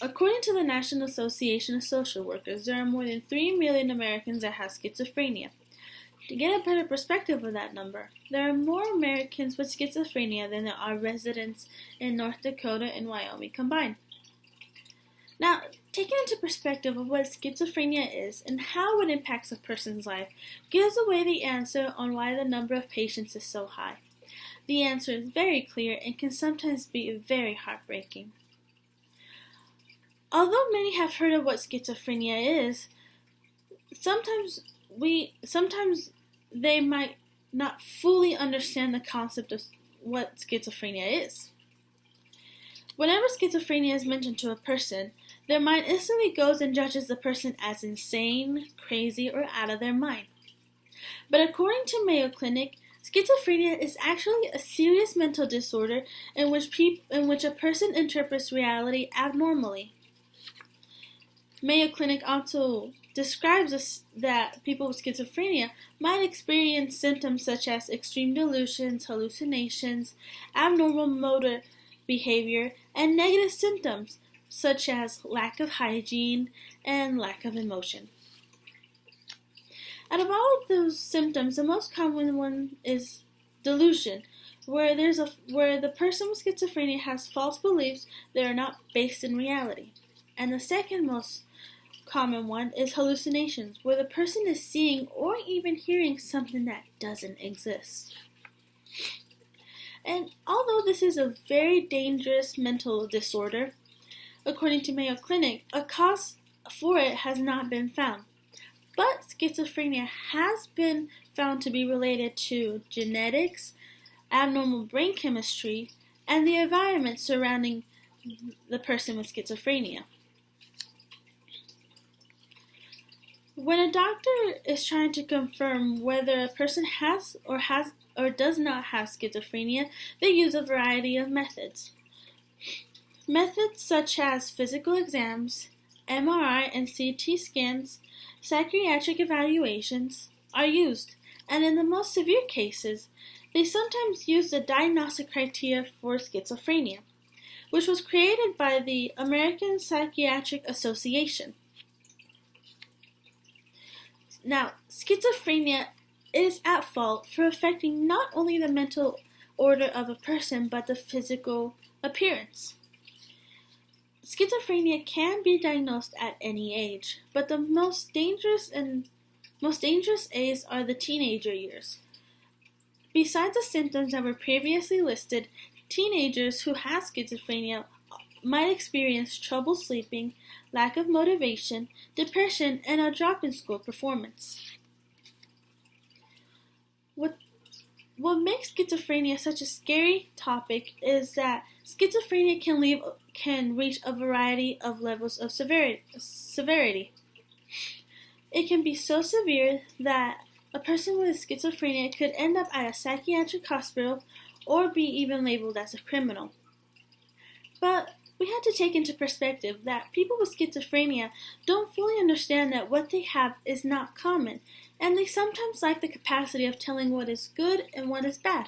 According to the National Association of Social Workers, there are more than 3 million Americans that have schizophrenia. To get a better perspective of that number, there are more Americans with schizophrenia than there are residents in North Dakota and Wyoming combined. Now, taking into perspective of what schizophrenia is and how it impacts a person's life gives away the answer on why the number of patients is so high. The answer is very clear and can sometimes be very heartbreaking. Although many have heard of what schizophrenia is, sometimes they might not fully understand the concept of what schizophrenia is. Whenever schizophrenia is mentioned to a person, their mind instantly goes and judges the person as insane, crazy, or out of their mind. But according to Mayo Clinic, schizophrenia is actually a serious mental disorder in which a person interprets reality abnormally. Mayo Clinic also describes that people with schizophrenia might experience symptoms such as extreme delusions, hallucinations, abnormal motor behavior, and negative symptoms such as lack of hygiene and lack of emotion. Out of all of those symptoms, the most common one is delusion, where the person with schizophrenia has false beliefs that are not based in reality. And the second most common one is hallucinations, where the person is seeing or even hearing something that doesn't exist. And although this is a very dangerous mental disorder, according to Mayo Clinic, a cause for it has not been found. But schizophrenia has been found to be related to genetics, abnormal brain chemistry, and the environment surrounding the person with schizophrenia. When a doctor is trying to confirm whether a person has or does not have schizophrenia, they use a variety of methods. Methods such as physical exams, MRI and CT scans, psychiatric evaluations are used, and in the most severe cases, they sometimes use the diagnostic criteria for schizophrenia, which was created by the American Psychiatric Association. Now, schizophrenia is at fault for affecting not only the mental order of a person, but the physical appearance. Schizophrenia can be diagnosed at any age, but the most dangerous age are the teenager years. Besides the symptoms that were previously listed, teenagers who have schizophrenia might experience trouble sleeping, lack of motivation, depression, and a drop in school performance. What makes schizophrenia such a scary topic is that schizophrenia can reach a variety of levels of severity. It can be so severe that a person with schizophrenia could end up at a psychiatric hospital or be even labeled as a criminal. But we have to take into perspective that people with schizophrenia don't fully understand that what they have is not common, and they sometimes lack the capacity of telling what is good and what is bad.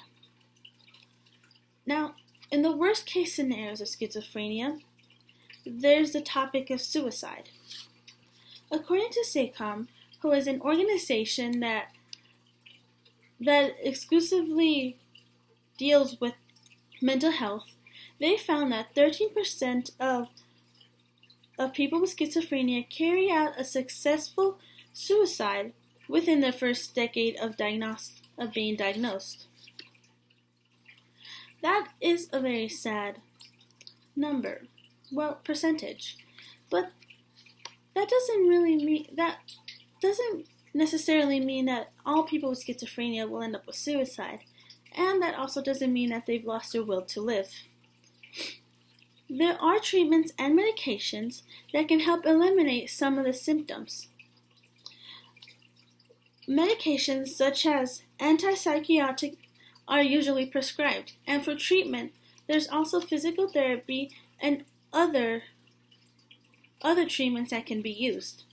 Now, in the worst case scenarios of schizophrenia, there's the topic of suicide. According to SACOM, who is an organization that exclusively deals with mental health, they found that 13% of people with schizophrenia carry out a successful suicide within their first decade of being diagnosed. That is a very sad percentage. But that doesn't necessarily mean that all people with schizophrenia will end up with suicide, and that also doesn't mean that they've lost their will to live. There are treatments and medications that can help eliminate some of the symptoms. Medications such as antipsychotic are usually prescribed, and for treatment, there's also physical therapy and other treatments that can be used.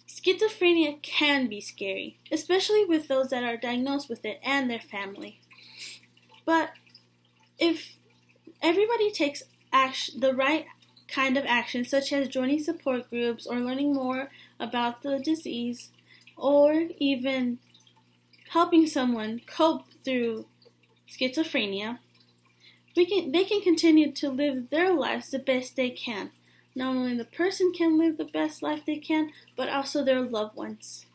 Schizophrenia can be scary, especially with those that are diagnosed with it and their family. But if everybody takes the right kind of action, such as joining support groups or learning more about the disease, or even helping someone cope through schizophrenia, they can continue to live their lives the best they can. Not only the person can live the best life they can, but also their loved ones.